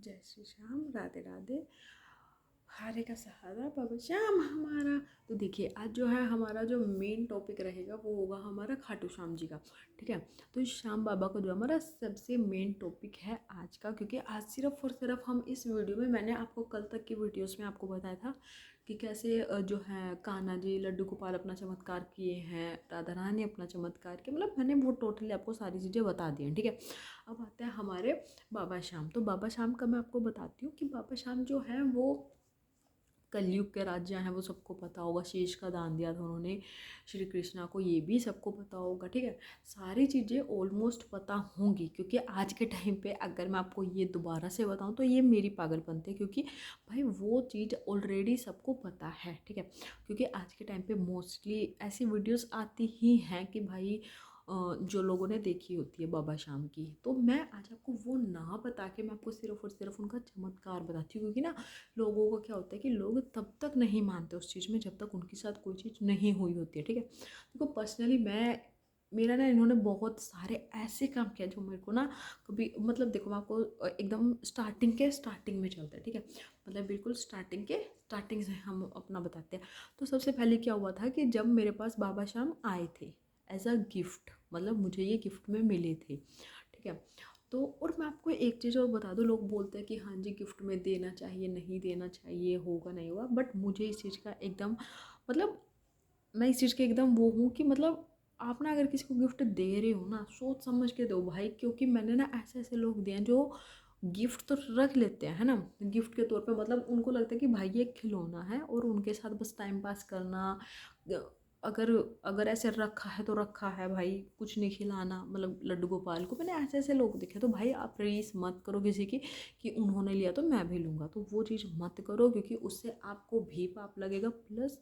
जय श्री श्याम, राधे राधे। हरे का सहारा बाबा श्याम हमारा। तो देखिए, आज जो है हमारा जो मेन टॉपिक रहेगा वो होगा हमारा खाटू श्याम जी का। ठीक है, तो श्याम बाबा का जो हमारा सबसे मेन टॉपिक है आज का, क्योंकि आज सिर्फ और सिर्फ हम इस वीडियो में, मैंने आपको कल तक की वीडियोस में आपको बताया था कि कैसे जो है कान्हा जी, लड्डू गोपाल अपना चमत्कार किए हैं, राधा रानी अपना चमत्कार किया, मतलब मैंने वो टोटली आपको सारी चीज़ें बता दी हैं। ठीक है, अब आते हैं हमारे बाबा श्याम। तो बाबा श्याम का मैं आपको बताती हूँ कि बाबा श्याम जो है वो कलयुग के राजा हैं, वो सबको पता होगा। शीश का दान दिया था उन्होंने श्री कृष्णा को, ये भी सबको पता होगा। ठीक है, सारी चीज़ें ऑलमोस्ट पता होंगी, क्योंकि आज के टाइम पे अगर मैं आपको ये दोबारा से बताऊं तो ये मेरी पागलपंती है, क्योंकि भाई वो चीज़ ऑलरेडी सबको पता है। ठीक है, क्योंकि आज के टाइम पे मोस्टली ऐसी वीडियोस आती ही हैं कि भाई जो लोगों ने देखी होती है बाबा श्याम की। तो मैं आज आपको वो ना बता के मैं आपको सिर्फ और सिर्फ उनका चमत्कार बताती हूँ, क्योंकि ना लोगों को क्या होता है कि लोग तब तक नहीं मानते उस चीज़ में जब तक उनके साथ कोई चीज़ नहीं हुई होती है। ठीक है, देखो पर्सनली मेरा ना इन्होंने बहुत सारे ऐसे काम किया जो मेरे को ना कभी, मतलब देखो मैं आपको एकदम स्टार्टिंग में चलते हैं। ठीक है, मतलब बिल्कुल स्टार्टिंग से हम अपना बताते हैं। तो सबसे पहले क्या हुआ था कि जब मेरे पास बाबा श्याम आए थे एज अ गिफ्ट, मतलब मुझे ये गिफ्ट में मिले थे। ठीक है, तो और मैं आपको एक चीज़ और बता दूँ, लोग बोलते हैं कि हाँ जी गिफ्ट में देना चाहिए, नहीं देना चाहिए, होगा नहीं होगा, बट मुझे इस चीज़ का एकदम, मतलब मैं इस चीज़ के एकदम वो हूँ कि मतलब आप ना अगर किसी को गिफ्ट दे रहे हो ना, सोच समझ के दो भाई, क्योंकि मैंने ना ऐसे ऐसे लोग दिए हैं जो गिफ्ट तो रख लेते हैं, है ना, गिफ्ट के तौर पे, मतलब उनको लगता है कि भाई ये खिलौना है और उनके साथ बस टाइम पास करना। अगर अगर ऐसे रखा है तो रखा है भाई, कुछ नहीं खिलाना, मतलब लड्डू गोपाल को। मैंने ऐसे ऐसे लोग देखे। तो भाई आप रीस मत करो किसी की कि उन्होंने लिया तो मैं भी लूँगा, तो वो चीज़ मत करो, क्योंकि उससे आपको भी पाप लगेगा, प्लस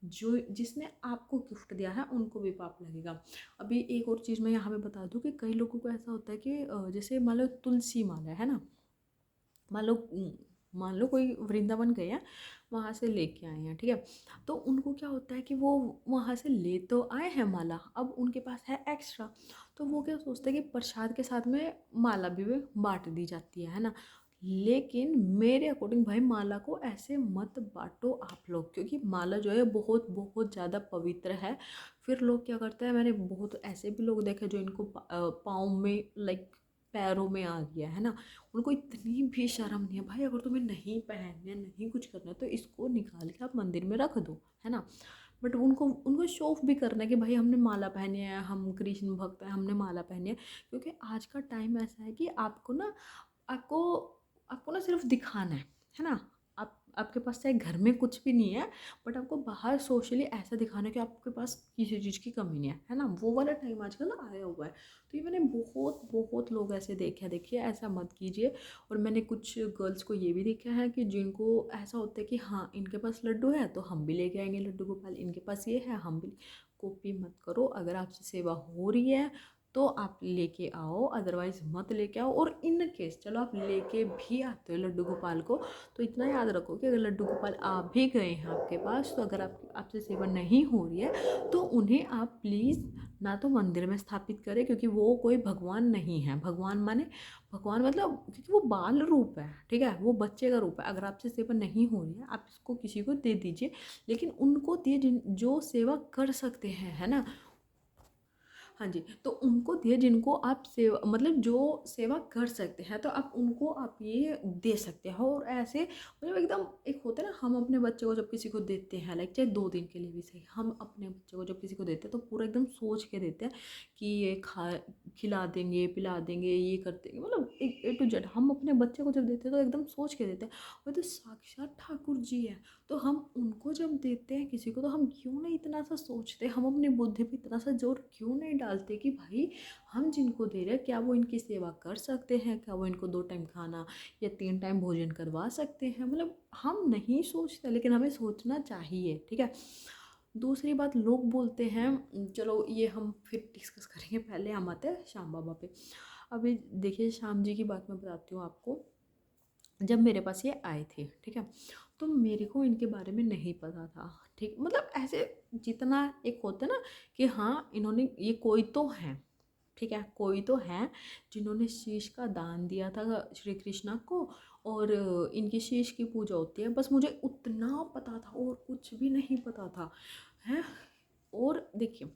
जो जिसने आपको गिफ्ट दिया है उनको भी पाप लगेगा। अभी एक और चीज़ मैं यहाँ पे बता दूँ कि कई लोगों को ऐसा होता है कि जैसे मान लो तुलसी माला है ना, मान लो कोई वृंदावन गए हैं, वहाँ से लेके आए हैं। ठीक है, तो उनको क्या होता है कि वो वहाँ से ले तो आए हैं माला, अब उनके पास है एक्स्ट्रा, तो वो क्या सोचते हैं कि प्रसाद के साथ में माला भी बांट दी जाती है ना। लेकिन मेरे अकॉर्डिंग भाई माला को ऐसे मत बांटो आप लोग, क्योंकि माला जो है बहुत बहुत ज़्यादा पवित्र है। फिर लोग क्या करते हैं, मैंने बहुत ऐसे भी लोग देखे जो इनको पाँव में, लाइक पैरों में आ गया है ना, उनको इतनी भी शर्म नहीं है। भाई अगर तुम्हें नहीं पहनना, नहीं कुछ करना, तो इसको निकाल के आप मंदिर में रख दो, है ना। बट उनको उनको शो ऑफ भी करना है कि भाई हमने माला पहनी है, हम कृष्ण भक्त हैं, हमने माला पहनी है। क्योंकि आज का टाइम ऐसा है कि आपको आपको ना सिर्फ दिखाना है ना। आपके पास चाहे घर में कुछ भी नहीं है, बट आपको बाहर सोशली ऐसा दिखाना है कि आपके पास किसी चीज़ की कमी नहीं है ना। वो वाला टाइम आजकल आया हुआ है। तो ये मैंने बहुत बहुत लोग ऐसे देखे हैं। देखिए ऐसा मत कीजिए। और मैंने कुछ गर्ल्स को ये भी देखा है कि जिनको ऐसा होता है कि हाँ इनके पास लड्डू है तो हम भी लेके आएंगे लड्डू गोपाल, इनके पास ये है हम भी। कॉपी मत करो। अगर आपसे सेवा हो रही है तो आप लेके आओ, अदरवाइज़ मत लेके आओ। और इन केस चलो आप लेके भी आते हो लड्डू गोपाल को, तो इतना याद रखो कि अगर लड्डू गोपाल आ भी गए हैं आपके पास, तो अगर आपसे सेवा नहीं हो रही है तो उन्हें आप प्लीज़ ना तो मंदिर में स्थापित करें, क्योंकि वो कोई भगवान नहीं है। भगवान माने भगवान मतलब, क्योंकि वो बाल रूप है, ठीक है, वो बच्चे का रूप है। अगर आपसे सेवा नहीं हो रही है आप इसको किसी को दे दीजिए, लेकिन उनको दिए जो सेवा कर सकते हैं, है ना। हाँ जी, तो उनको दिए जिनको आप सेवा, मतलब जो सेवा कर सकते हैं, तो आप उनको आप ये दे सकते हो। और ऐसे मतलब एकदम एक होता है ना, हम अपने बच्चे को जब किसी को देते हैं, लाइक चाहे 2 दिन के लिए भी सही, हम अपने बच्चे को जब किसी को देते हैं तो पूरा एकदम सोच के देते हैं कि ये खिला देंगे, पिला देंगे, ये कर देंगे, मतलब एक ए टू जेड। हम अपने बच्चे को जब देते हैं तो एकदम सोच के देते हैं। और तो साक्षात ठाकुर जी है, तो हम उनको जब देते हैं किसी को, तो हम क्यों नहीं इतना सा सोचते, हम अपनी बुद्धि पे इतना सा जोर क्यों नहीं डालते कि भाई हम जिनको दे रहे हैं क्या वो इनकी सेवा कर सकते हैं, क्या वो इनको 2 टाइम खाना या 3 टाइम भोजन करवा सकते हैं। मतलब हम नहीं सोचते, लेकिन हमें सोचना चाहिए। ठीक है, दूसरी बात लोग बोलते हैं, चलो ये हम फिर डिस्कस करेंगे, पहले हम आते हैं श्याम बाबा पे। अभी देखिए श्याम जी की बात मैं बताती हूँ आपको। जब मेरे पास ये आए थे, ठीक है, तो मेरे को इनके बारे में नहीं पता था। ठीक, मतलब ऐसे जितना एक होता है ना कि हाँ इन्होंने ये कोई तो हैं, ठीक है, कोई तो हैं जिन्होंने शीश का दान दिया था श्री कृष्णा को, और इनकी शीश की पूजा होती है, बस मुझे उतना पता था और कुछ भी नहीं पता था, हैं। और देखिए